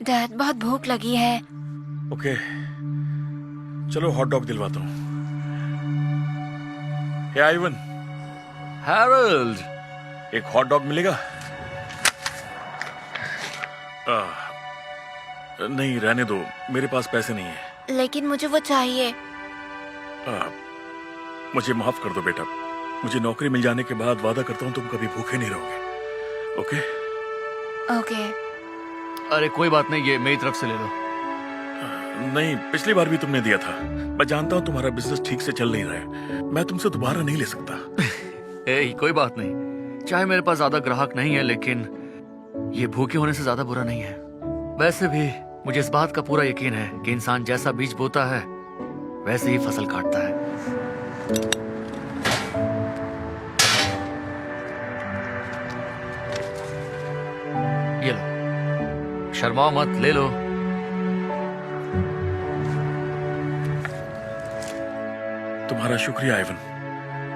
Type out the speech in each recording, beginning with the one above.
Dad बहुत भूख लगी है। ओके, चलो हॉट डॉग दिलवाता हूँ। हे आइवन, हैरोल्ड, एक हॉट डॉग मिलेगा? नहीं, रहने दो, मेरे पास पैसे नहीं है। लेकिन मुझे वो चाहिए। मुझे माफ कर दो बेटा, मुझे नौकरी मिल जाने के बाद वादा करता हूँ तुम कभी भूखे नहीं रहोगे। ओके? ओके। अरे कोई बात नहीं, ये मेरी तरफ से ले लो। नहीं, पिछली बार भी तुमने दिया था। मैं जानता हूँ तुम्हारा बिजनेस ठीक से चल नहीं रहा है, मैं तुमसे दोबारा नहीं ले सकता। कोई बात नहीं, चाहे मेरे पास ज्यादा ग्राहक नहीं है, लेकिन ये भूखे होने से ज्यादा बुरा नहीं है। वैसे भी मुझे इस बात का पूरा यकीन है कि इंसान जैसा बीज बोता है वैसे ही फसल काटता है। ये लो, शर्माओ मत, ले लो। तुम्हारा शुक्रिया आइवन,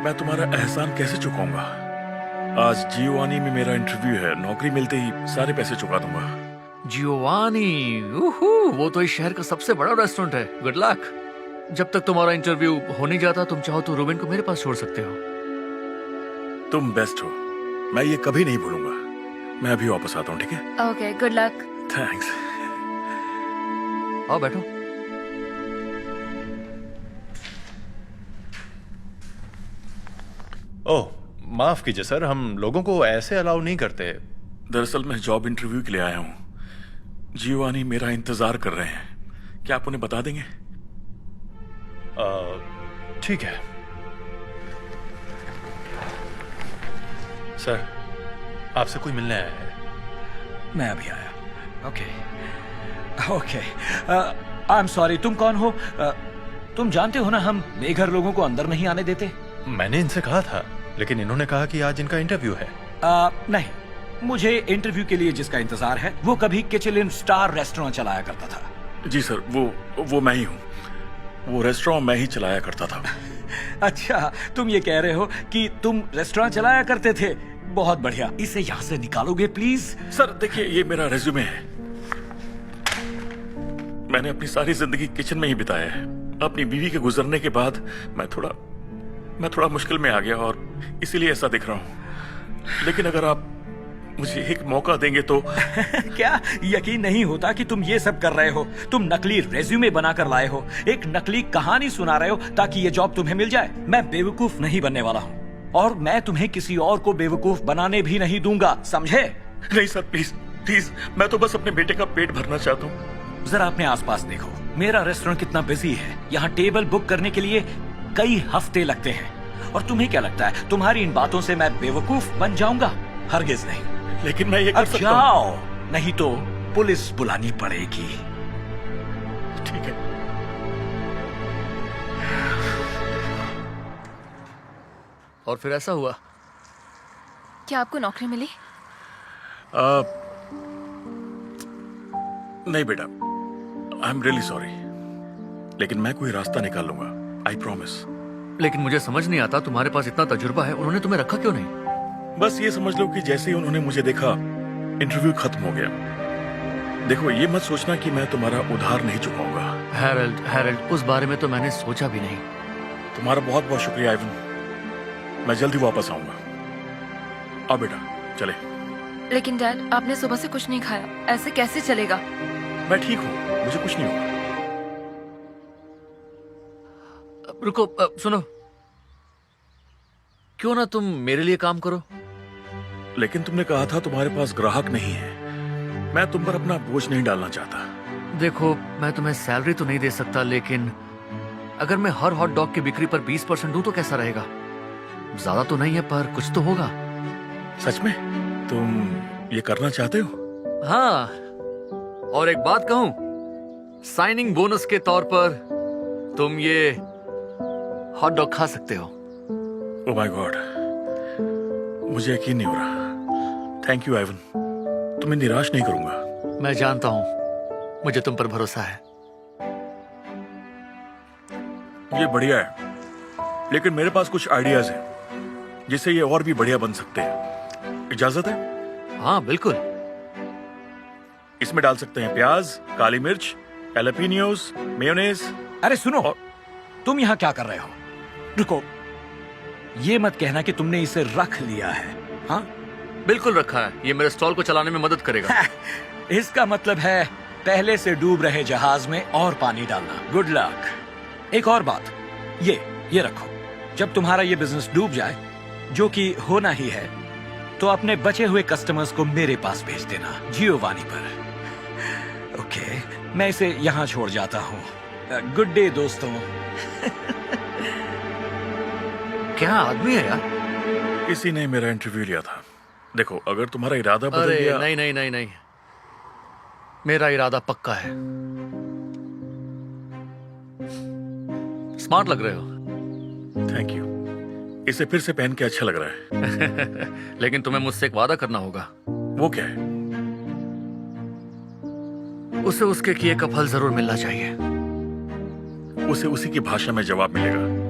मैं तुम्हारा एहसान कैसे चुकाऊंगा? आज जियोवानी में मेरा इंटरव्यू है, नौकरी मिलते ही सारे पैसे चुका दूंगा। जियोवानी, वो तो इस शहर का सबसे बड़ा रेस्टोरेंट है। Good luck. जब तक तुम्हारा इंटरव्यू हो नहीं जाता, तुम चाहो तो रूबेन को मेरे पास छोड़ सकते हो। तुम बेस्ट हो, मैं ये कभी नहीं भूलूंगा। मैं अभी वापस आता हूँ, ठीक है? Okay, good luck. थैंक्स। आओ बैठो। ओह, माफ कीजिए सर, हम लोगों को ऐसे अलाउ नहीं करते। दरअसल मैं जॉब इंटरव्यू के लिए आया हूँ। जियोवानी मेरा इंतजार कर रहे हैं, क्या आप उन्हें बता देंगे? ठीक है सर, आपसे कोई मिलने आया है। मैं अभी आया। Okay, I am sorry. तुम कौन हो? तुम जानते हो ना, हम बेघर लोगों को अंदर नहीं आने देते। मैंने इनसे कहा था, लेकिन इन्होंने कहा कि आज इनका इंटरव्यू है। नहीं, मुझे इंटरव्यू के लिए जिसका इंतजार है वो कभी किचलिन स्टार रेस्टोरेंट चलाया करता था। जी सर, वो मैं ही हूँ। वो रेस्टोरेंट मैं ही चलाया करता था। अच्छा, तुम ये कह रहे हो कि तुम रेस्टोरेंट चलाया करते थे? बहुत बढ़िया। इसे यहाँ से निकालोगे प्लीज? सर देखिए, ये मेरा रेज्यूमे है। मैंने अपनी सारी जिंदगी किचन में ही बिताया है। अपनी बीवी के गुजरने के बाद मैं थोड़ा मुश्किल में आ गया और इसीलिए ऐसा दिख रहा हूँ। लेकिन अगर आप मुझे एक मौका देंगे तो क्या यकीन नहीं होता कि तुम ये सब कर रहे हो? तुम नकली रेज्यूमे बनाकर लाए हो, एक नकली कहानी सुना रहे हो ताकि ये जॉब तुम्हें मिल जाए। मैं बेवकूफ नहीं बनने वाला हूँ और मैं तुम्हें किसी और को बेवकूफ बनाने भी नहीं दूंगा, समझे? नहीं सर, प्लीज, मैं तो बस अपने बेटे का पेट भरना चाहता हूँ। जरा अपने आसपास देखो, मेरा रेस्टोरेंट कितना बिजी है। यहाँ टेबल बुक करने के लिए कई हफ्ते लगते हैं। और तुम्हें क्या लगता है तुम्हारी इन बातों से मैं बेवकूफ बन जाऊंगा? हरगिज नहीं। लेकिन मैं ये कर सकता हूँ। जाओ, नहीं तो पुलिस बुलानी पड़ेगी। ठीक है। और फिर ऐसा हुआ? क्या आपको नौकरी मिली? नहीं बेटा, आई एम रियली सॉरी, लेकिन मैं कोई रास्ता निकाल लूंगा, आई प्रॉमिस। लेकिन मुझे समझ नहीं आता, तुम्हारे पास इतना तजुर्बा है, उन्होंने तुम्हें रखा क्यों नहीं? बस ये समझ लो कि जैसे ही उन्होंने मुझे देखा, इंटरव्यू खत्म हो गया। देखो, ये मत सोचना कि मैं तुम्हारा उधार नहीं चुकाऊंगा। हैरोल्ड, उस बारे में तो मैंने सोचा भी नहीं। तुम्हारा बहुत बहुत शुक्रिया आइवन, मैं जल्दी वापस आऊंगा। आओ बेटा, चले। लेकिन डैड, आपने सुबह से कुछ नहीं खाया, ऐसे कैसे चलेगा? मैं ठीक हूँ, मुझे कुछ नहीं होगा। रुको, सुनो, क्यों ना तुम मेरे लिए काम करो? लेकिन तुमने कहा था तुम्हारे पास ग्राहक नहीं है। मैं तुम पर अपना बोझ नहीं डालना चाहता। देखो, मैं तुम्हें सैलरी तो नहीं दे सकता, लेकिन अगर मैं हर हॉट डॉग की बिक्री पर 20% दूं तो कैसा रहेगा? ज्यादा तो नहीं है, पर कुछ तो होगा। सच में तुम ये करना चाहते हो? हाँ, और एक बात कहूं, साइनिंग बोनस के तौर पर तुम ये हॉट डॉग खा सकते हो। ओह माय गॉड, मुझे यकीन नहीं हो रहा। थैंक यू आइवन, तुम्हें निराश नहीं करूंगा। मैं जानता हूं, मुझे तुम पर भरोसा है। ये बढ़िया है, लेकिन मेरे पास कुछ आइडियाज हैं जिससे ये और भी बढ़िया बन सकते हैं। इजाजत है? हाँ बिल्कुल। इसमें डाल सकते हैं प्याज, काली मिर्च, एलापिनियोस, मेयोनेज। अरे सुनो, तुम यहाँ क्या कर रहे हो? रुको, ये मत कहना कि तुमने इसे रख लिया है। हाँ, बिल्कुल रखा है, ये मेरे स्टॉल को चलाने में मदद करेगा। इसका मतलब है पहले से डूब रहे जहाज में और पानी डालना। Good luck. एक और बात, ये रखो। जब तुम्हारा ये बिजनेस डूब जाए, जो कि होना ही है, तो अपने बचे हुए कस्टमर्स को मेरे पास भेज देना, जियोवानी पर। ओके, मैं इसे यहाँ छोड़ जाता हूँ। गुड डे दोस्तों। क्या आदमी है यार? किसी ने मेरा इंटरव्यू लिया था। देखो, अगर तुम्हारा इरादा बदल अरे गया। नहीं नहीं नहीं नहीं, मेरा इरादा पक्का है। स्मार्ट लग रहे हो। Thank you. इसे फिर से पहन के अच्छा लग रहा है। लेकिन तुम्हें मुझसे एक वादा करना होगा। वो क्या है? उसे उसके किए का फल जरूर मिलना चाहिए। उसे उसी की भाषा में जवाब मिलेगा।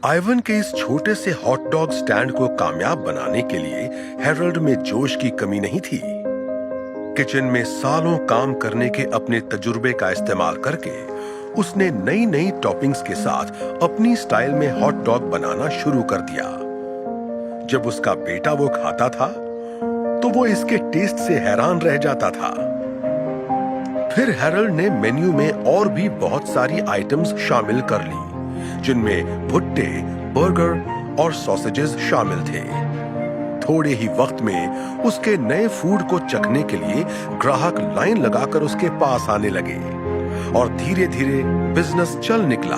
आइवन के इस छोटे से हॉट डॉग स्टैंड को कामयाब बनाने के लिए हेरल्ड में जोश की कमी नहीं थी। किचन में सालों काम करने के अपने तजुर्बे का इस्तेमाल करके उसने नई नई टॉपिंग्स के साथ अपनी स्टाइल में हॉट डॉग बनाना शुरू कर दिया। जब उसका बेटा वो खाता था तो वो इसके टेस्ट से हैरान रह जाता था। फिर हेरल्ड ने मेन्यू में और भी बहुत सारी आइटम्स शामिल कर ली, जिनमें भुट्टे, बर्गर और सॉसेजेस शामिल थे। थोड़े ही वक्त में उसके नए फूड को चखने के लिए ग्राहक लाइन लगाकर उसके पास आने लगे और धीरे धीरे बिजनेस चल निकला।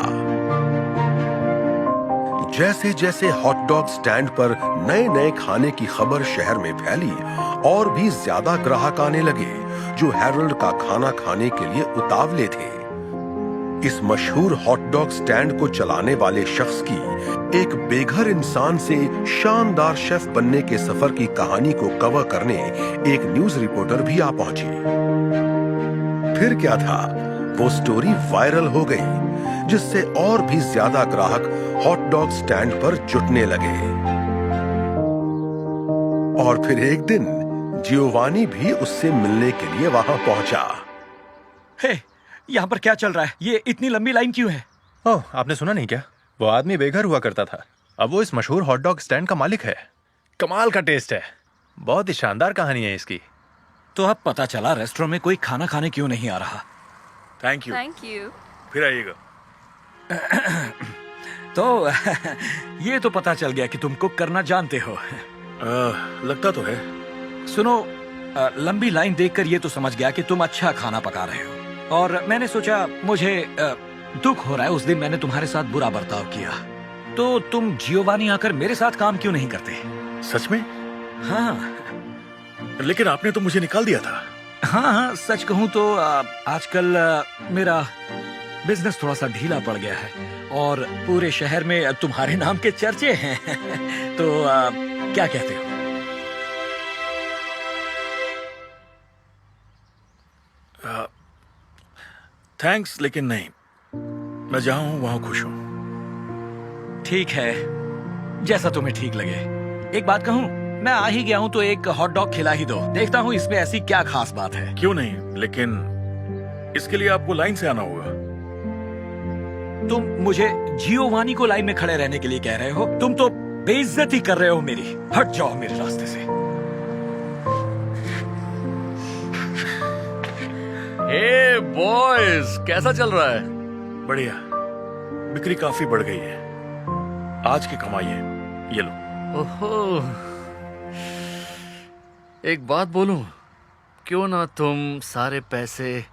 जैसे जैसे हॉट डॉग स्टैंड पर नए नए खाने की खबर शहर में फैली, और भी ज्यादा ग्राहक आने लगे जो हेरल्ड का खाना खाने के लिए उतावले थे। इस मशहूर हॉट डॉग स्टैंड को चलाने वाले शख्स की एक बेघर इंसान से शानदार शेफ बनने के सफर की कहानी को कवर करने एक न्यूज रिपोर्टर भी आ पहुंची। फिर क्या था, वो स्टोरी वायरल हो गई, जिससे और भी ज्यादा ग्राहक हॉट डॉग स्टैंड पर जुटने लगे। और फिर एक दिन जियोवानी भी उससे मिलने के लिए वहां पहुंचा। हे, यहाँ पर क्या चल रहा है? ये इतनी लंबी लाइन क्यों है? ओह, आपने सुना नहीं क्या? वो आदमी बेघर हुआ करता था, अब वो इस मशहूर हॉट डॉग स्टैंड का मालिक है। कमाल का टेस्ट है, बहुत ही शानदार कहानी है इसकी। तो अब पता चला रेस्टोरेंट में कोई खाना खाने क्यों नहीं आ रहा। Thank you. Thank you. फिर आइएगा। तो ये तो पता चल गया कि तुम कुक करना जानते हो। लगता तो है। सुनो, लंबी लाइन देखकर ये तो समझ गया कि तुम अच्छा खाना पका रहे हो, और मैंने सोचा मुझे दुख हो रहा है, उस दिन मैंने तुम्हारे साथ बुरा बर्ताव किया, तो तुम जियोवानी आकर मेरे साथ काम क्यों नहीं करते? सच में? हाँ लेकिन आपने तो मुझे निकाल दिया था। हाँ, सच कहूँ तो आजकल मेरा बिजनेस थोड़ा सा ढीला पड़ गया है और पूरे शहर में तुम्हारे नाम के चर्चे हैं। तो क्या कहते हो? थैंक्स, लेकिन नहीं। मैं जहां हूं वहां खुश हूं। ठीक है, जैसा तुम्हें ठीक लगे। एक बात कहूँ, मैं आ ही गया हूँ तो एक हॉट डॉग खिला ही दो। देखता हूँ इसमें ऐसी क्या खास बात है। क्यों नहीं, लेकिन इसके लिए आपको लाइन से आना होगा। तुम मुझे जियोवानी को लाइन में खड़े रहने के लिए कह रहे हो? तुम तो बेइज्जती कर रहे हो मेरी। हट जाओ मेरे रास्ते से। हे बॉयज, कैसा चल रहा है? बढ़िया, बिक्री काफी बढ़ गई है। आज की कमाई है, ये लो। ओहो, एक बात बोलूं, क्यों ना तुम सारे पैसे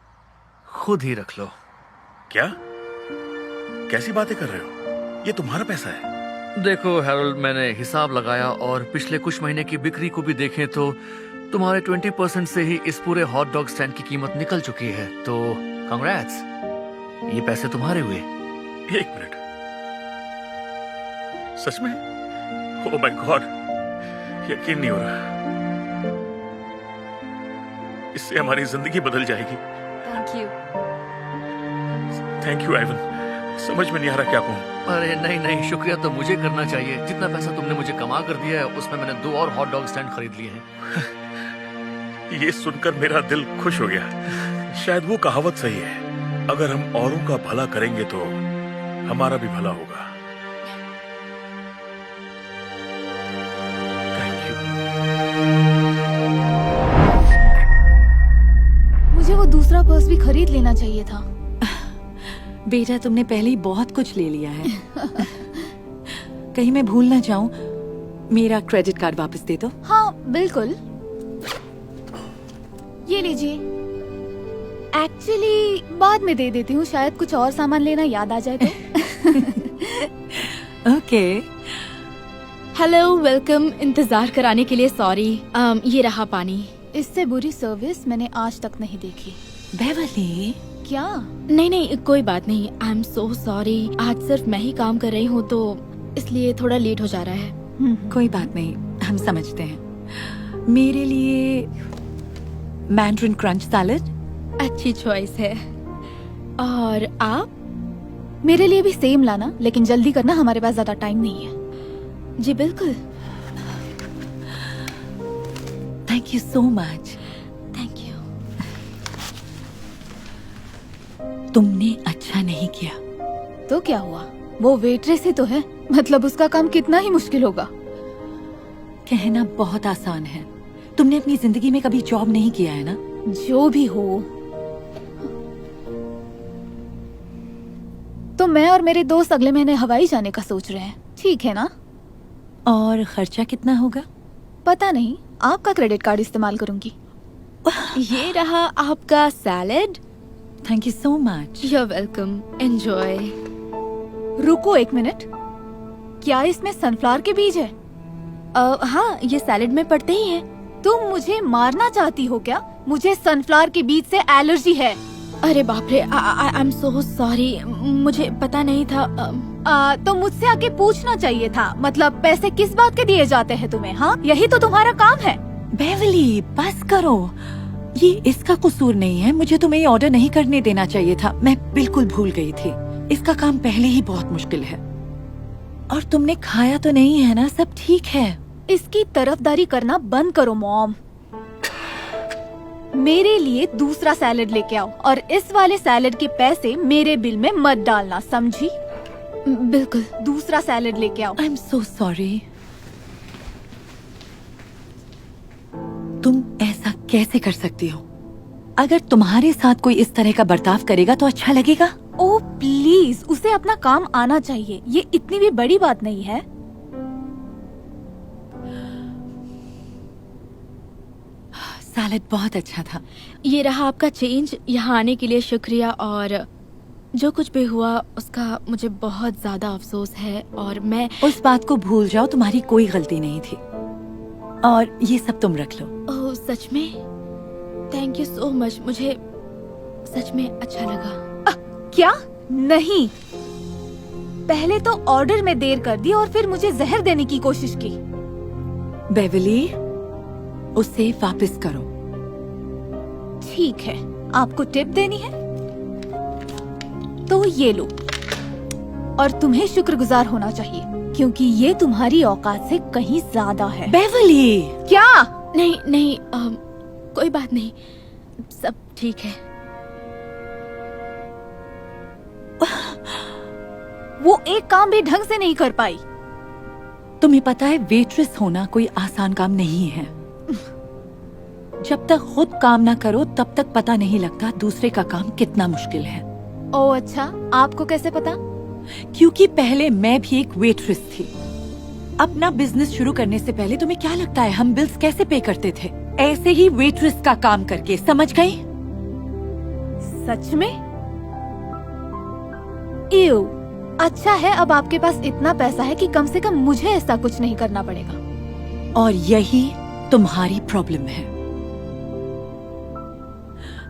खुद ही रख लो? क्या? कैसी बातें कर रहे हो? ये तुम्हारा पैसा है। देखो हैरोल्ड, मैंने हिसाब लगाया और पिछले कुछ महीने की बिक्री को भी देखें तो तुम्हारे 20% से ही इस पूरे हॉट डॉग स्टैंड की कीमत निकल चुकी है। तो कांग्रेट्स, ये पैसे तुम्हारे हुए। एक मिनट, सच में? ओह माय गॉड, यकीन नहीं हो रहा। इससे हमारी जिंदगी बदल जाएगी। Thank you. Thank you Ivan. समझ में नहीं आ रहा क्या कहूं। अरे नहीं नहीं, शुक्रिया तो मुझे करना चाहिए। जितना पैसा तुमने मुझे कमा कर दिया है उसमें मैंने 2 और हॉट डॉग स्टैंड खरीद लिए हैं। ये सुनकर मेरा दिल खुश हो गया। शायद वो कहावत सही है, अगर हम औरों का भला करेंगे तो हमारा भी भला होगा। Thank you. मुझे वो दूसरा पर्स भी खरीद लेना चाहिए था। बेटा, तुमने पहले ही बहुत कुछ ले लिया है। कहीं मैं भूल ना जाऊं, मेरा क्रेडिट कार्ड वापस दे दो। हाँ बिल्कुल, ये लीजिए। एक्चुअली बाद में दे देती हूँ, शायद कुछ और सामान लेना याद आ जाए तो। ओके। Hello, welcome. इंतजार कराने के लिए सॉरी। ये रहा पानी। इससे बुरी सर्विस मैंने आज तक नहीं देखी। बेवली, क्या? नहीं, कोई बात नहीं। I am so sorry. आज सिर्फ मैं ही काम कर रही हूँ तो इसलिए थोड़ा लेट हो जा रहा है। कोई बात नहीं, हम समझते हैं। मेरे लिए मैंड्रिन क्रंच सैलेड। अच्छी चॉइस है। और आप? मेरे लिए भी सेम लाना, लेकिन जल्दी करना, हमारे पास ज्यादा टाइम नहीं है। जी बिल्कुल। Thank you so much. Thank you. तुमने अच्छा नहीं किया। तो क्या हुआ? वो वेट्रेस ही तो है, मतलब उसका काम कितना ही मुश्किल होगा। कहना बहुत आसान है। तुमने अपनी जिंदगी में कभी जॉब नहीं किया है ना? जो भी हो, तो मैं और मेरे दोस्त अगले महीने हवाई जाने का सोच रहे हैं। ठीक है ना? और खर्चा कितना होगा? पता नहीं, आपका क्रेडिट कार्ड इस्तेमाल करूंगी। ये रहा आपका salad. Thank you so much. You are welcome. Enjoy. रुको एक मिनट, क्या इसमें सनफ्लावर के बीज है? हाँ, ये सैलेड में पड़ते ही हैं। तुम मुझे मारना चाहती हो क्या? मुझे सनफ्लावर के बीज से एलर्जी है। अरे बाप रे, आई एम सो सॉरी, मुझे पता नहीं था। तो मुझसे आके पूछना चाहिए था। मतलब पैसे किस बात के दिए जाते हैं तुम्हें? हाँ, यही तो तुम्हारा काम है। बेवली, बस करो। ये इसका कसूर नहीं है। मुझे तुम्हें ये ऑर्डर नहीं करने देना चाहिए था। मैं बिल्कुल भूल गई थी। इसका काम पहले ही बहुत मुश्किल है। और तुमने खाया तो नहीं है ना? सब ठीक है। इसकी तरफदारी करना बंद करो मॉम। मेरे लिए दूसरा सैलेड लेके आओ, और इस वाले सैलेड के पैसे मेरे बिल में मत डालना, समझी? बिल्कुल। दूसरा सैलेड लेके आओ। I am so sorry. तुम ऐसा कैसे कर सकती हो? अगर तुम्हारे साथ कोई इस तरह का बर्ताव करेगा तो अच्छा लगेगा? ओ प्लीज, उसे अपना काम आना चाहिए। ये इतनी भी बड़ी बात नहीं है। सैलेड बहुत अच्छा था। ये रहा आपका चेंज। यहाँ आने के लिए शुक्रिया, और जो कुछ भी हुआ उसका मुझे बहुत ज्यादा अफसोस है। और मैं उस बात को भूल जाओ, तुम्हारी कोई गलती नहीं थी। और ये सब तुम रख लो। ओह सच में? Thank you so much. मुझे सच में अच्छा लगा। क्या? नहीं, पहले तो ऑर्डर में देर कर दी और फिर मुझे जहर देने की कोशिश की। बेवली, उसे वापस करो। ठीक है, आपको टिप देनी है तो ये लो। और तुम्हें शुक्रगुजार होना चाहिए, क्योंकि ये तुम्हारी औकात से कहीं ज्यादा है। बेवली! क्या? नहीं, कोई बात नहीं, सब ठीक है। वो एक काम भी ढंग से नहीं कर पाई। तुम्हें पता है, वेट्रेस होना कोई आसान काम नहीं है। जब तक खुद काम ना करो तब तक पता नहीं लगता दूसरे का काम कितना मुश्किल है। ओह अच्छा, आपको कैसे पता? क्योंकि पहले मैं भी एक वेट्रेस थी। अपना बिजनेस शुरू करने से पहले तुम्हें क्या लगता है हम बिल्स कैसे पे करते थे? ऐसे ही वेट्रेस का काम करके, समझ गई? सच में? इव, अच्छा है अब आपके पास इतना पैसा है कि कम से कम मुझे ऐसा कुछ नहीं करना पड़ेगा। और यही तुम्हारी प्रॉब्लम है।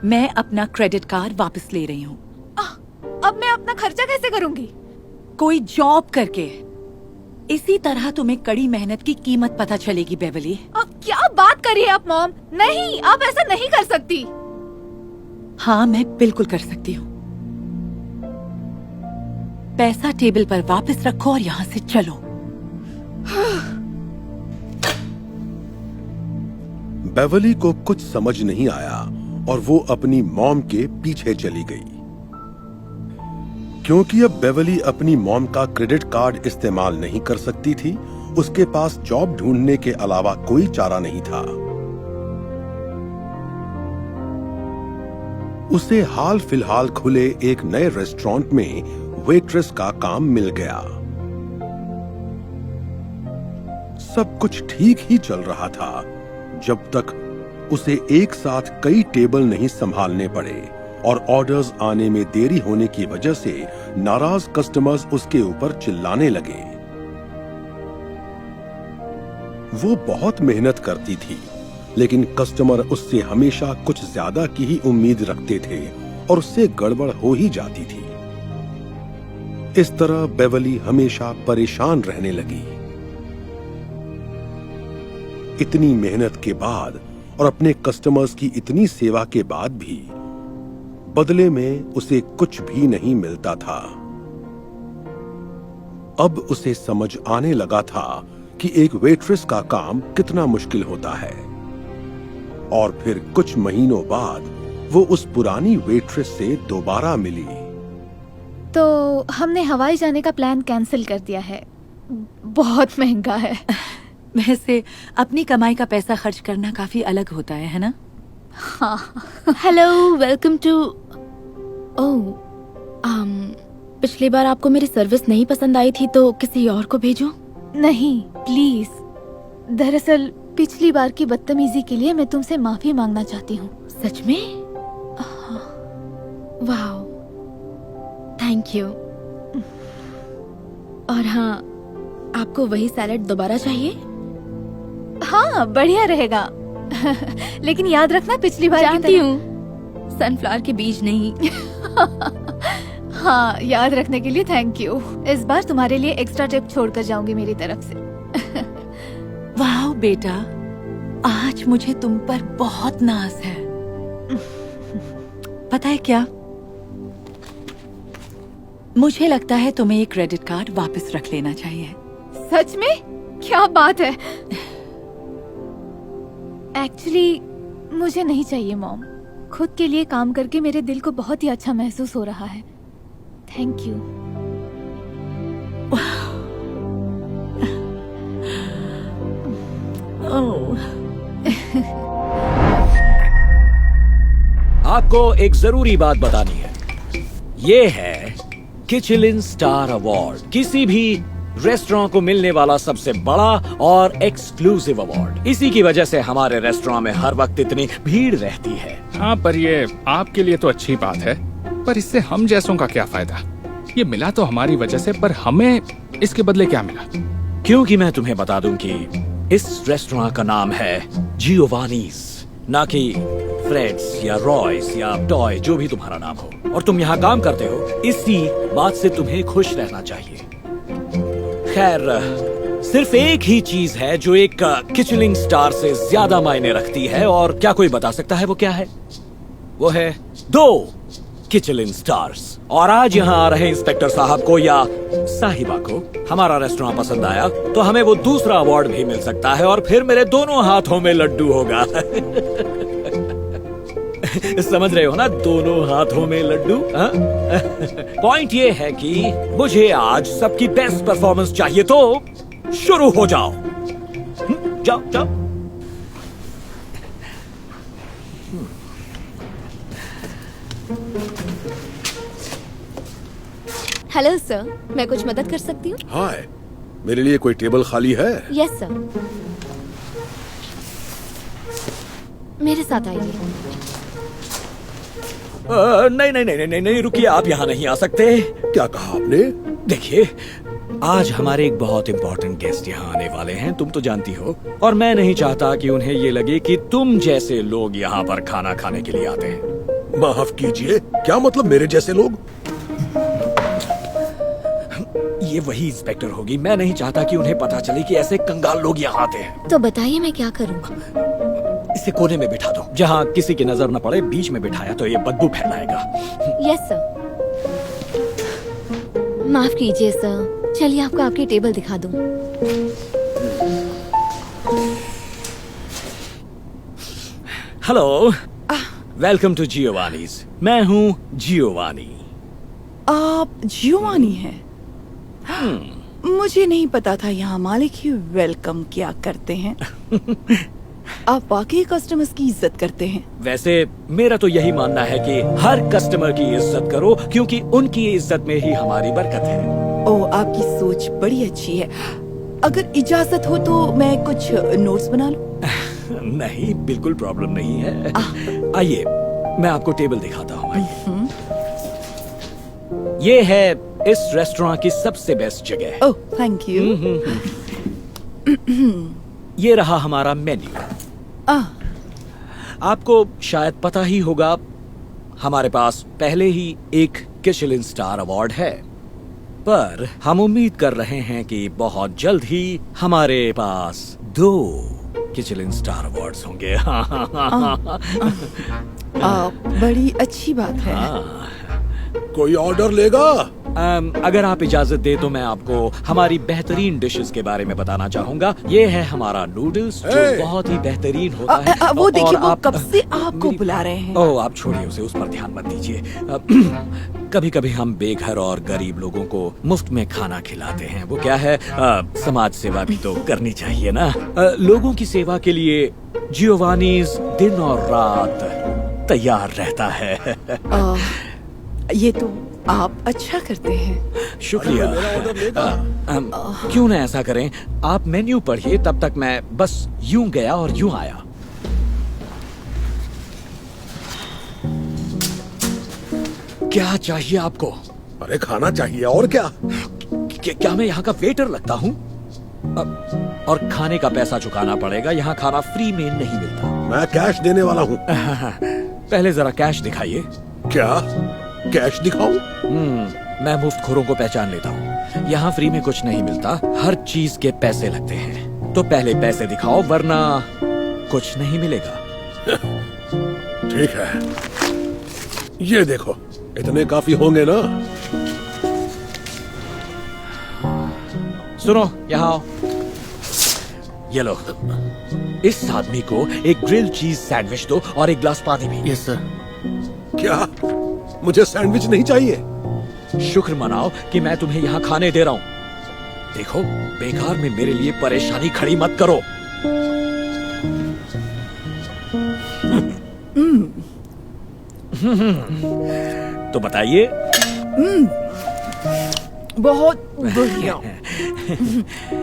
मैं अपना क्रेडिट कार्ड वापस ले रही हूँ। अब मैं अपना खर्चा कैसे करूंगी? कोई जॉब करके। इसी तरह तुम्हें कड़ी मेहनत की कीमत पता चलेगी बेवली। अब क्या बात कर रही है आप मॉम? नहीं, आप ऐसा नहीं कर सकती। हाँ, मैं बिल्कुल कर सकती हूँ। पैसा टेबल पर वापस रखो और यहाँ से चलो। बेवली को कुछ समझ नहीं आया और वो अपनी मॉम के पीछे चली गई। क्योंकि अब बेवली अपनी मॉम का क्रेडिट कार्ड इस्तेमाल नहीं कर सकती थी, उसके पास जॉब ढूंढने के अलावा कोई चारा नहीं था। उसे हाल फिलहाल खुले एक नए रेस्टोरेंट में वेट्रेस का काम मिल गया। सब कुछ ठीक ही चल रहा था जब तक उसे एक साथ कई टेबल नहीं संभालने पड़े और ऑर्डर्स आने में देरी होने की वजह से नाराज कस्टमर्स उसके ऊपर चिल्लाने लगे। वो बहुत मेहनत करती थी, लेकिन कस्टमर उससे हमेशा कुछ ज्यादा की ही उम्मीद रखते थे और उससे गड़बड़ हो ही जाती थी। इस तरह बेवली हमेशा परेशान रहने लगी। इतनी मेहनत के बाद और अपने कस्टमर्स की इतनी सेवा के बाद भी बदले में उसे कुछ भी नहीं मिलता था। अब उसे समझ आने लगा था कि एक वेट्रेस का काम कितना मुश्किल होता है। और फिर कुछ महीनों बाद वो उस पुरानी वेट्रेस से दोबारा मिली। तो हमने हवाई जाने का प्लान कैंसिल कर दिया है, बहुत महंगा है। वैसे अपनी कमाई का पैसा खर्च करना काफी अलग होता है ना? हाँ। Hello, welcome to. ओह, पिछली बार आपको मेरी सर्विस नहीं पसंद आई थी तो किसी और को भेजूं? नहीं, प्लीज। दरअसल पिछली बार की बदतमीजी के लिए मैं तुमसे माफी मांगना चाहती हूँ। सच में? वाह, थैंक यू। और हाँ, आपको वही सैलेड दोबारा चाहिए? हाँ, बढ़िया रहेगा। लेकिन याद रखना पिछली बार जानती हूँ, सनफ्लावर के बीज नहीं। हाँ, याद रखने के लिए थैंक यू। इस बार तुम्हारे लिए एक्स्ट्रा टिप छोड़कर जाऊंगी मेरी तरफ से। वाह बेटा, आज मुझे तुम पर बहुत नाज है। पता है क्या, मुझे लगता है तुम्हें एक क्रेडिट कार्ड वापस रख लेना चाहिए। सच में? क्या बात है। एक्चुअली मुझे नहीं चाहिए मॉम। खुद के लिए काम करके मेरे दिल को बहुत ही अच्छा महसूस हो रहा है। Thank you. आपको एक जरूरी बात बतानी है। ये है किचलिन स्टार अवार्ड, किसी भी रेस्टोरेंट को मिलने वाला सबसे बड़ा और एक्सक्लूसिव अवार्ड। इसी की वजह से हमारे रेस्टोरेंट में हर वक्त इतनी भीड़ रहती है। हाँ, पर ये आपके लिए तो अच्छी बात है, पर इससे हम जैसों का क्या फायदा? ये मिला तो हमारी वजह से, पर हमें इसके बदले क्या मिला? क्योंकि मैं तुम्हें बता दूं कि इस रेस्टोरेंट का नाम है जियोवानीज, ना कि फ्रेड्स या रॉयस या टॉय, जो भी तुम्हारा नाम हो। और तुम यहाँ काम करते हो, इसी बात से तुम्हें खुश रहना चाहिए। खैर, सिर्फ एक ही चीज है जो एक किचलिन स्टार से ज्यादा मायने रखती है, और क्या कोई बता सकता है वो क्या है? वो है 2 किचलिन स्टार्स। और आज यहाँ आ रहे इंस्पेक्टर साहब को या साहिबा को हमारा रेस्टोरेंट पसंद आया तो हमें वो दूसरा अवार्ड भी मिल सकता है, और फिर मेरे दोनों हाथों में लड्डू होगा। समझ रहे हो ना, दोनों हाथों में लड्डू। पॉइंट ये है कि मुझे आज सबकी बेस्ट परफॉर्मेंस चाहिए, तो शुरू हो जाओ। जाओ जाओ। हेलो सर, मैं कुछ मदद कर सकती हूँ? हाय, मेरे लिए कोई टेबल खाली है? यस सर, मेरे साथ आइए। नहीं नहीं नहीं नहीं नहीं, रुकिए, आप यहाँ नहीं आ सकते। क्या कहा आपने? देखिए, आज हमारे एक बहुत इंपॉर्टेंट गेस्ट यहाँ आने वाले हैं, तुम तो जानती हो, और मैं नहीं चाहता कि उन्हें ये लगे कि तुम जैसे लोग यहाँ पर खाना खाने के लिए आते हैं। माफ कीजिए, क्या मतलब मेरे जैसे लोग? ये वही इंस्पेक्टर होगी। मैं नहीं चाहता कि उन्हें पता चले कि ऐसे कंगाल लोग यहाँ आते हैं। तो बताइए मैं क्या करूँ? इसे कोने में बिठा दो, जहाँ किसी की नजर न पड़े। बीच में बिठाया तो ये बदबू फैलाएगा। Yes sir. माफ कीजिए सर, चलिए आपको आपकी टेबल दिखा दूं। Hello, welcome to Giovanni's. मैं हूँ जियोवानी। आप जियोवानी हैं? मुझे नहीं पता था यहाँ मालिक ही वेलकम क्या करते हैं। आप वाकई कस्टमर्स की इज्जत करते हैं। वैसे मेरा तो यही मानना है कि हर कस्टमर की इज्जत करो, क्योंकि उनकी इज्जत में ही हमारी बरकत है। ओह, आपकी सोच बड़ी अच्छी है। अगर इजाजत हो तो मैं कुछ नोट्स बना लूं? नहीं, बिल्कुल प्रॉब्लम नहीं है। आइए, मैं आपको टेबल दिखाता हूँ। ये है इस रेस्टोरेंट की सबसे बेस्ट जगह। ओह, थैंक यू। ये रहा हमारा मेन्यू। आपको शायद पता ही होगा, हमारे पास पहले ही एक मिशेलिन स्टार अवार्ड है, पर हम उम्मीद कर रहे हैं कि बहुत जल्द ही हमारे पास 2 मिशेलिन स्टार अवार्ड्स होंगे। बड़ी अच्छी बात है। कोई ऑर्डर लेगा? अगर आप इजाजत दे तो मैं आपको हमारी बेहतरीन डिशेस के बारे में बताना चाहूंगा। ये है हमारा नूडल्स, जो बहुत ही बेहतरीन होता है। वो देखिए, वो आप कब से आपको बुला रहे हैं। ओह, आप छोड़िए उसे, उस पर ध्यान मत दीजिए। कभी कभी हम बेघर और गरीब लोगों को मुफ्त में खाना खिलाते हैं। वो क्या है, समाज सेवा भी तो करनी चाहिए ना। लोगों की सेवा के लिए जियोवानीज दिन और रात तैयार रहता है। ये तो आप अच्छा करते हैं। शुक्रिया। क्यों ना ऐसा करें, आप मेन्यू पढ़िए, तब तक मैं बस यूं गया और यूं आया। क्या चाहिए आपको? अरे खाना चाहिए, और क्या? क्या मैं यहाँ का वेटर लगता हूँ? और खाने का पैसा चुकाना पड़ेगा, यहाँ खाना फ्री में नहीं मिलता। मैं कैश देने वाला हूँ। पहले जरा कैश दिखाइए। क्या कैश दिखाऊं? मैं मुफ्तखोरों को पहचान लेता हूँ। यहाँ फ्री में कुछ नहीं मिलता, हर चीज के पैसे लगते हैं। तो पहले पैसे दिखाओ, वरना कुछ नहीं मिलेगा। ठीक है, ये देखो, इतने काफी होंगे ना? सुनो, यहाँ आओ। ये लो, इस आदमी को एक ग्रिल चीज सैंडविच दो और एक ग्लास पानी भी। Yes sir. क्या मुझे सैंडविच नहीं चाहिए? शुक्र मनाओ कि मैं तुम्हें यहाँ खाने दे रहा हूँ। देखो, बेकार में मेरे लिए परेशानी खड़ी मत करो। तो बताइए। बहुत बढ़िया।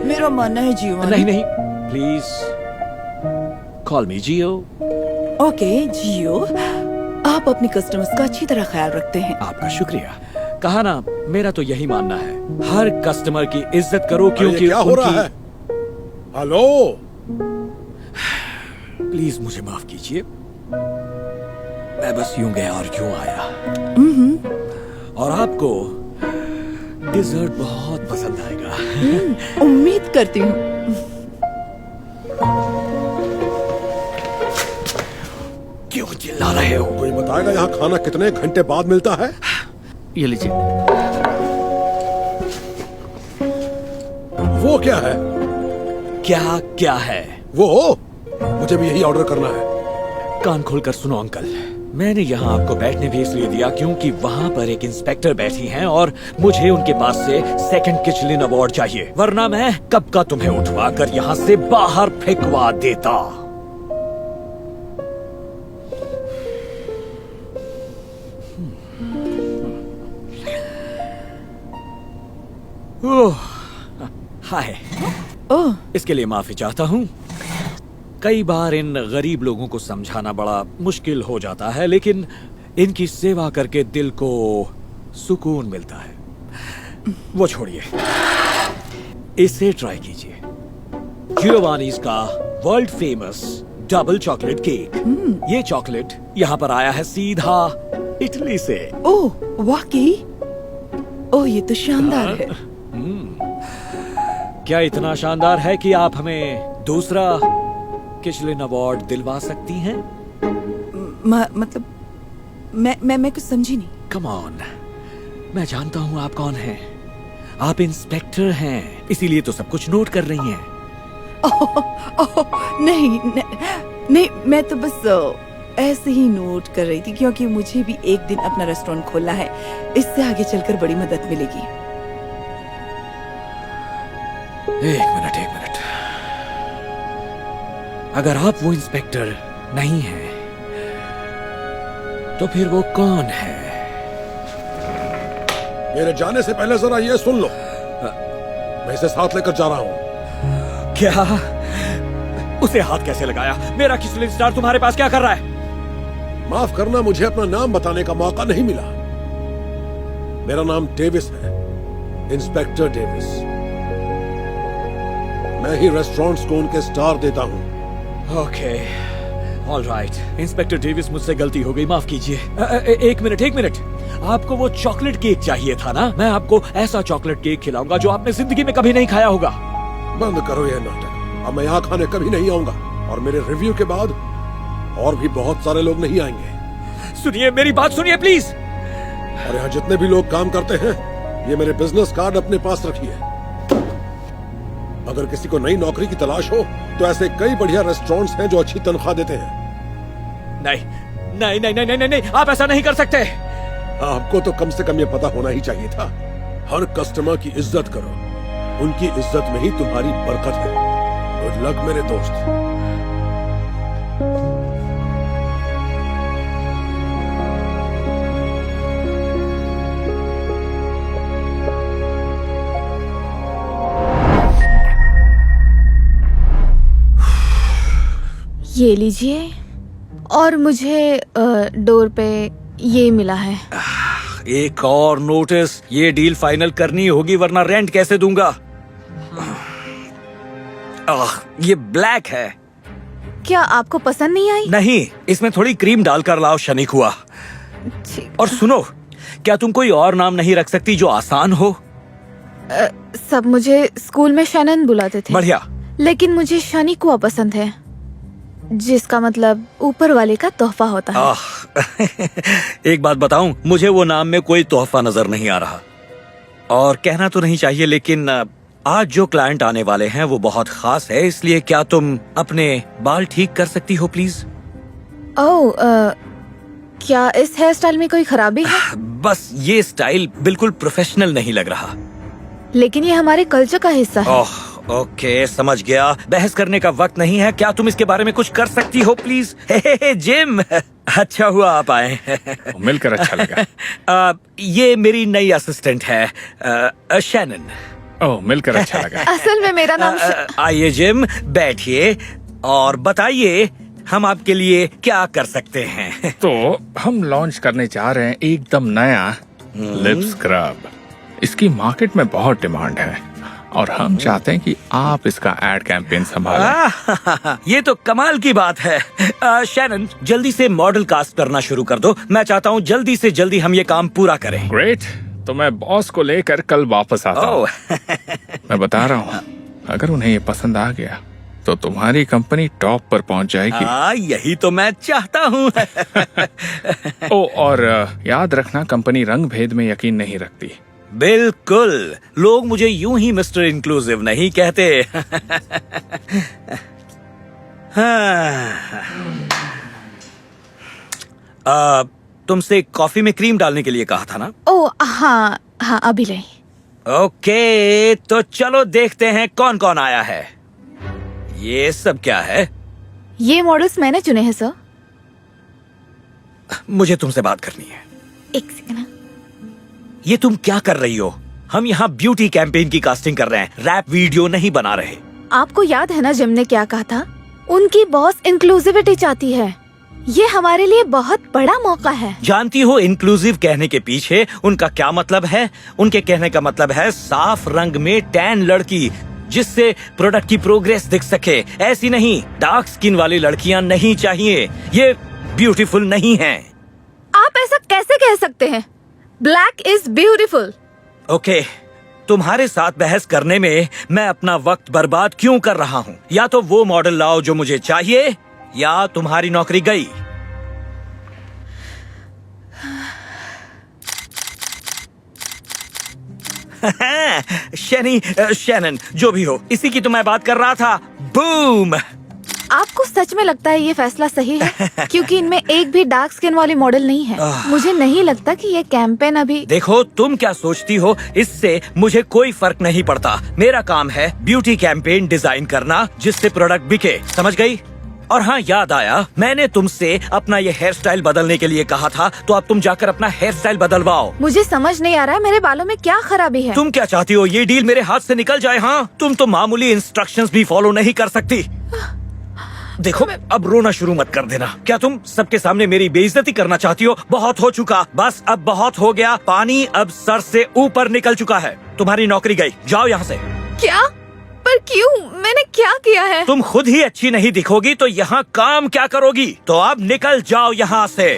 मेरा मानना है जियोवानी। नहीं, please call me Gio. Okay Gio, आप अपने कस्टमर्स का अच्छी तरह ख्याल रखते हैं। आपका शुक्रिया। कहा ना, मेरा तो यही मानना है, हर कस्टमर की इज्जत करो, क्योंकि क्या हो रहा है? हेलो, प्लीज मुझे माफ कीजिए, मैं बस यूं गया और यूं आया। और आपको डिजर्ट बहुत पसंद आएगा। उम्मीद करती हूँ। क्यों चिल्ला रहे हो? कोई बताएगा यहाँ खाना कितने घंटे बाद मिलता है? ये लीजिए। वो क्या है? क्या है? वो मुझे भी यही ऑर्डर करना है। कान खोलकर सुनो अंकल, मैंने यहाँ आपको बैठने भी इसलिए दिया क्योंकि वहाँ पर एक इंस्पेक्टर बैठी हैं और मुझे उनके पास से सेकंड मिशेलिन अवार्ड चाहिए, वरना मैं कब का तुम्हें उठवा कर यहाँ से बाहर फेंकवा देता। ओह, हाय। ओह, इसके लिए माफी चाहता हूँ। कई बार इन गरीब लोगों को समझाना बड़ा मुश्किल हो जाता है, लेकिन इनकी सेवा करके दिल को सुकून मिलता है। वो छोड़िए, इसे ट्राई कीजिए। जियोवानीज का world famous double chocolate cake. ये चॉकलेट यहाँ पर आया है सीधा इटली से। ओह, वाकई? ओह, ये तो शानदार है। क्या इतना शानदार है कि आप हमें दूसरा मिशेलिन अवार्ड दिलवा सकती हैं? मतलब मैं कुछ समझी नहीं। कम ऑन, मैं जानता हूँ आप कौन हैं। आप इंस्पेक्टर हैं, इसीलिए तो सब कुछ नोट कर रही हैं। नहीं, मैं तो बस ऐसे ही नोट कर रही थी क्योंकि मुझे भी एक दिन अपना रेस्टोरेंट खोलना है। इससे आगे चलकर बड़ी मदद मिलेगी। एक मिनट। अगर आप वो इंस्पेक्टर नहीं हैं, तो फिर वो कौन है? मेरे जाने से पहले जरा ये सुन लो, मैं इसे साथ लेकर जा रहा हूँ। क्या? उसे हाथ कैसे लगाया? मेरा किसलिन स्टार तुम्हारे पास क्या कर रहा है? माफ करना, मुझे अपना नाम बताने का मौका नहीं मिला। मेरा नाम डेविस है, इंस्पेक्टर डेविस। मैं ही रेस्टोरेंट्स को उनके स्टार देता हूँ। Okay, alright. इंस्पेक्टर डेविस, मुझसे गलती हो गई, माफ कीजिए। एक मिनट। आपको वो चॉकलेट केक चाहिए था ना? मैं आपको ऐसा चॉकलेट केक खिलाऊंगा जो आपने जिंदगी में कभी नहीं खाया होगा। बंद करो यह नाटक। अब मैं यहाँ खाने कभी नहीं आऊंगा, और मेरे रिव्यू के बाद और भी बहुत सारे लोग नहीं आएंगे। सुनिए, मेरी बात सुनिए प्लीज। और यहाँ जितने भी लोग काम करते हैं, ये मेरे बिजनेस कार्ड अपने पास रखिए। अगर किसी को नई नौकरी की तलाश हो तो ऐसे कई बढ़िया रेस्टोरेंट्स हैं जो अच्छी तनख्वाह देते हैं। नहीं, आप ऐसा नहीं कर सकते। आपको तो कम से कम ये पता होना ही चाहिए था। हर कस्टमर की इज्जत करो, उनकी इज्जत में ही तुम्हारी बरकत है। गुड लक मेरे दोस्त। ये लीजिए, और मुझे डोर पे ये मिला है। एक और नोटिस, ये डील फाइनल करनी होगी वरना रेंट कैसे दूंगा। ये ब्लैक है। क्या आपको पसंद नहीं आई? नहीं, इसमें थोड़ी क्रीम डालकर लाओ शनिक हुआ। और सुनो, क्या तुम कोई और नाम नहीं रख सकती जो आसान हो? सब मुझे स्कूल में शनन बुलाते थे। बढ़िया। लेकिन मुझे शनिकुआ पसंद है, जिसका मतलब ऊपर वाले का तोहफा होता है। एक बात बताऊं, मुझे वो नाम में कोई तोहफा नजर नहीं आ रहा। और कहना तो नहीं चाहिए, लेकिन आज जो क्लाइंट आने वाले हैं वो बहुत खास है, इसलिए क्या तुम अपने बाल ठीक कर सकती हो प्लीज? ओह, क्या इस हेयर स्टाइल में कोई खराबी है? बस ये स्टाइल बिल्कुल प्रोफेशनल नहीं लग रहा। लेकिन ये हमारे कल्चर का हिस्सा है। ओह, ओके, समझ गया। बहस करने का वक्त नहीं है। क्या तुम इसके बारे में कुछ कर सकती हो प्लीज? जिम, अच्छा हुआ आप आए। मिलकर अच्छा लगा। ये मेरी नई असिस्टेंट है, शैनन। ओह, मिलकर अच्छा लगा। असल में मेरा नाम आइए जिम, बैठिए और बताइए हम आपके लिए क्या कर सकते हैं। तो हम लॉन्च करने जा रहे हैं एकदम नया लिप स्क्रब। इसकी मार्केट में बहुत डिमांड है और हम चाहते हैं कि आप इसका एड कैंपेन संभालें। ये तो कमाल की बात है। शैनन, जल्दी से मॉडल कास्ट करना शुरू कर दो। मैं चाहता हूँ जल्दी से जल्दी हम ये काम पूरा करें। ग्रेट, तो मैं बॉस को लेकर कल वापस आता हूँ। मैं बता रहा हूँ, अगर उन्हें ये पसंद आ गया तो तुम्हारी कंपनी टॉप पर पहुंच जाएगी। यही तो मैं चाहता हूँ। ओ, और याद रखना, कंपनी रंग भेद में यकीन नहीं रखती। बिल्कुल, लोग मुझे यूं ही मिस्टर इंक्लूसिव नहीं कहते। तुमसे कॉफी में क्रीम डालने के लिए कहा था ना? ओह हाँ, अभी ले। ओके, तो चलो देखते हैं कौन कौन आया है। ये सब क्या है? ये मॉडल्स मैंने चुने हैं सर। मुझे तुमसे बात करनी है। एक सेकंड। ये तुम क्या कर रही हो? हम यहाँ ब्यूटी कैंपेन की कास्टिंग कर रहे हैं, रैप वीडियो नहीं बना रहे। आपको याद है ना जिम ने क्या कहा था? उनकी बॉस इंक्लूसिविटी चाहती है। ये हमारे लिए बहुत बड़ा मौका है। जानती हो इंक्लूसिव कहने के पीछे उनका क्या मतलब है? उनके कहने का मतलब है साफ रंग में टैन लड़की, जिससे प्रोडक्ट की प्रोग्रेस दिख सके। ऐसी नहीं, डार्क स्किन वाली लड़कियां नहीं चाहिए, ये ब्यूटीफुल नहीं हैं। आप ऐसा कैसे कह सकते हैं? Black is beautiful. ओके, तुम्हारे साथ बहस करने में मैं अपना वक्त बर्बाद क्यों कर रहा हूँ? या तो वो मॉडल लाओ जो मुझे चाहिए, या तुम्हारी नौकरी गई। शैनन, जो भी हो, इसी की तो मैं बात कर रहा था। बूम! आपको सच में लगता है ये फैसला सही है? क्योंकि इनमें एक भी डार्क स्किन वाली मॉडल नहीं है। मुझे नहीं लगता कि ये कैंपेन अभी। देखो, तुम क्या सोचती हो, इससे मुझे कोई फर्क नहीं पड़ता। मेरा काम है ब्यूटी कैंपेन डिजाइन करना जिससे प्रोडक्ट बिके, समझ गई? और हाँ, याद आया, मैंने तुमसे अपना ये हेयर स्टाइल बदलने के लिए कहा था, तो अब तुम जाकर अपना हेयर स्टाइल बदलवाओ। मुझे समझ नहीं आ रहा है मेरे बालों में क्या खराबी है। तुम क्या चाहती हो, ये डील मेरे हाथ से निकल जाए? हाँ, तुम तो मामूली इंस्ट्रक्शंस भी फॉलो नहीं कर सकती। देखो, अब रोना शुरू मत कर देना। क्या तुम सबके सामने मेरी बेइज्जती करना चाहती हो? बहुत हो चुका, बस अब बहुत हो गया। पानी अब सर से ऊपर निकल चुका है। तुम्हारी नौकरी गई, जाओ यहाँ से। क्या? पर क्यों? मैंने क्या किया है? तुम खुद ही अच्छी नहीं दिखोगी तो यहाँ काम क्या करोगी? तो अब निकल जाओ यहाँ से।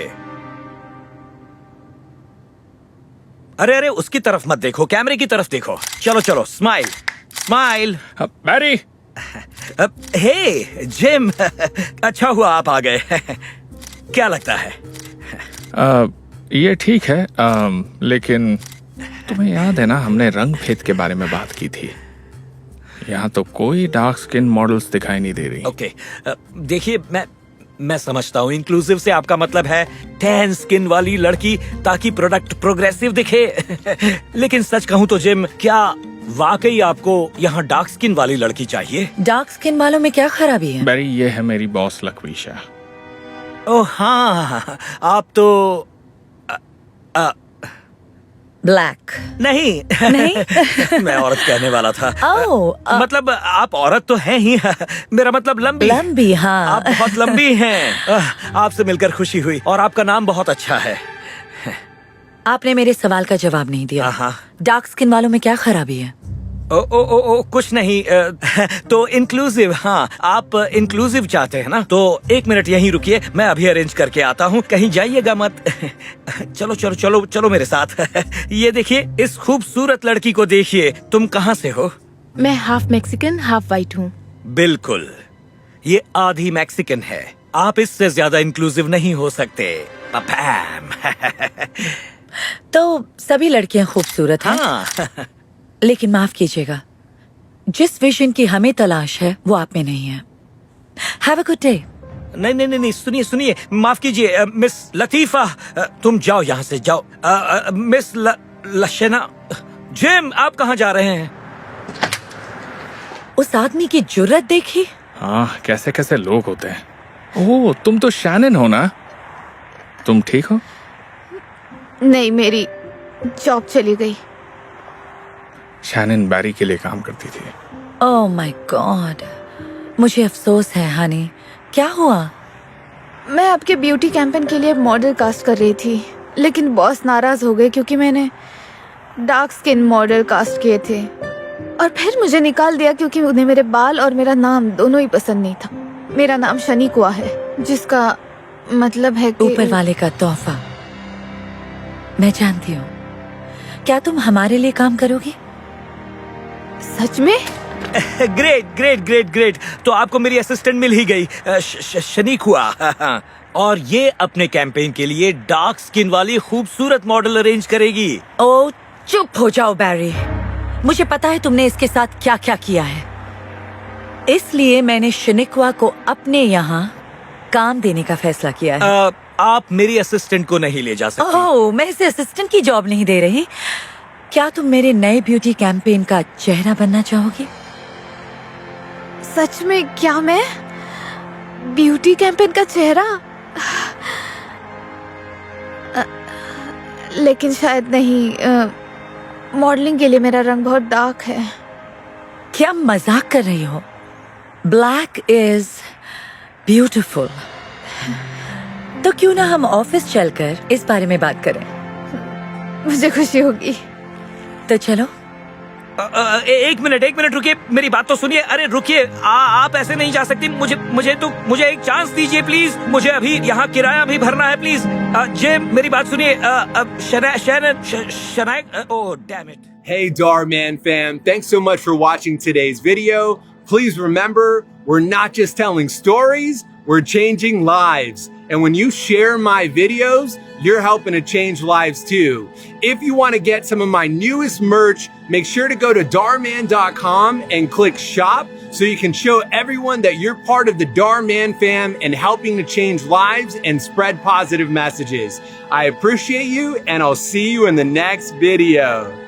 अरे अरे, उसकी तरफ मत देखो, कैमरे की तरफ देखो। चलो चलो, स्माइल स्माइल। बैरी, हे जिम, अच्छा हुआ आप आ गए। क्या लगता है? ये ठीक है, लेकिन तुम्हें याद है ना, हमने रंग भेद के बारे में बात की थी। यहाँ तो कोई डार्क स्किन मॉडल्स दिखाई नहीं दे रही। ओके, देखिए, मैं समझता हूँ इंक्लूसिव से आपका मतलब है टैन स्किन वाली लड़की, ताकि प्रोडक्ट प्रोग्रेसिव दिखे। लेकिन सच कहूँ तो जिम, क्या वाकई आपको यहाँ डार्क स्किन वाली लड़की चाहिए? डार्क स्किन वालों में क्या खराबी है? बैरी, ये है मेरी बॉस लकवीशा। ओह हाँ, आप तो ब्लैक नहीं नहीं। मैं औरत कहने वाला था। मतलब आप औरत तो हैं ही। मेरा मतलब लंबी। लंबी, हाँ। आप बहुत लंबी हैं। आपसे मिलकर खुशी हुई, और आपका नाम बहुत अच्छा है। आपने मेरे सवाल का जवाब नहीं दिया। हाँ। डार्क स्किन वालों में क्या खराबी है? ओ, कुछ नहीं। तो इंक्लूसिव, हाँ, आप इंक्लूसिव चाहते हैं ना? तो 1 मिनट यहीं रुकिए, मैं अभी अरेंज करके आता हूँ, कहीं जाइएगा मत। चलो चलो चलो चलो मेरे साथ। ये देखिए, इस खूबसूरत लड़की को देखिए। तुम कहाँ से हो? मैं हाफ मैक्सिकन हाफ वाइट हूँ। बिल्कुल, ये आधी मैक्सिकन है। आप इससे ज्यादा इंक्लूसिव नहीं हो सकते। तो सभी लड़कियां खूबसूरत हैं। हाँ। लेकिन माफ कीजिएगा, जिस विजन की हमें तलाश है वो आप में नहीं है। Have a good day. नहीं नहीं नहीं, सुनिए सुनिए, माफ कीजिए मिस लतीफा, तुम जाओ यहाँ से, जाओ। मिस लशना। जिम, आप कहाँ जा रहे हैं? उस आदमी की जुर्रत देखी। हाँ, कैसे कैसे लोग होते हैं। ओह, तुम तो शैनन हो ना? तुम ठीक हो? नहीं, मेरी जॉब चली गई। शैनन बैरी के लिए काम करती थी। ओह माय गॉड, मुझे अफसोस है हनी। क्या हुआ? मैं आपके ब्यूटी कैंपेन के लिए मॉडल कास्ट कर रही थी, लेकिन बॉस नाराज हो गए क्योंकि मैंने डार्क स्किन मॉडल कास्ट किए थे, और फिर मुझे निकाल दिया क्योंकि उन्हें मेरे बाल और मेरा नाम दोनों ही पसंद नहीं था। मेरा नाम शनीकुआ है, जिसका मतलब है कि ऊपर वाले का तोहफा। मैं जानती हूँ। क्या तुम हमारे लिए काम करोगी? सच में? Great great great great. तो आपको मेरी असिस्टेंट मिल ही गई, शनीकुआ। और ये अपने कैंपेन के लिए डार्क स्किन वाली खूबसूरत मॉडल अरेंज करेगी। ओह, चुप हो जाओ बैरी। मुझे पता है तुमने इसके साथ क्या क्या किया है, इसलिए मैंने शनीकुआ को अपने यहाँ काम देने का फैसला किया है। आप मेरी असिस्टेंट को नहीं ले जा सकती। ओह, मैं इसे असिस्टेंट की जॉब नहीं दे रही। क्या तुम मेरे नए ब्यूटी कैंपेन का चेहरा बनना चाहोगी? सच में? क्या मैं ब्यूटी कैंपेन का चेहरा? लेकिन शायद नहीं। मॉडलिंग के लिए मेरा रंग बहुत डार्क है। क्या मजाक कर रही हो? Black is beautiful. तो क्यों ना हम ऑफिस चलकर इस बारे में बात करें? मुझे खुशी होगी। तो चलो। एक मिनट रुकिए, मेरी बात तो सुनिए। अरे रुकिए, आप ऐसे नहीं जा सकती। मुझे एक चांस दीजिए प्लीज। मुझे अभी यहाँ किराया भी भरना है प्लीज। जिम, मेरी बात सुनिए। Oh damn it. Hey Darman fam, thanks so much for watching today's video. Please remember, we're not just telling stories, we're changing lives. And when you share my videos, you're helping to change lives too. If you want to get some of my newest merch, make sure to go to Darman.com and click shop so you can show everyone that you're part of the Darman fam and helping to change lives and spread positive messages. I appreciate you, and I'll see you in the next video.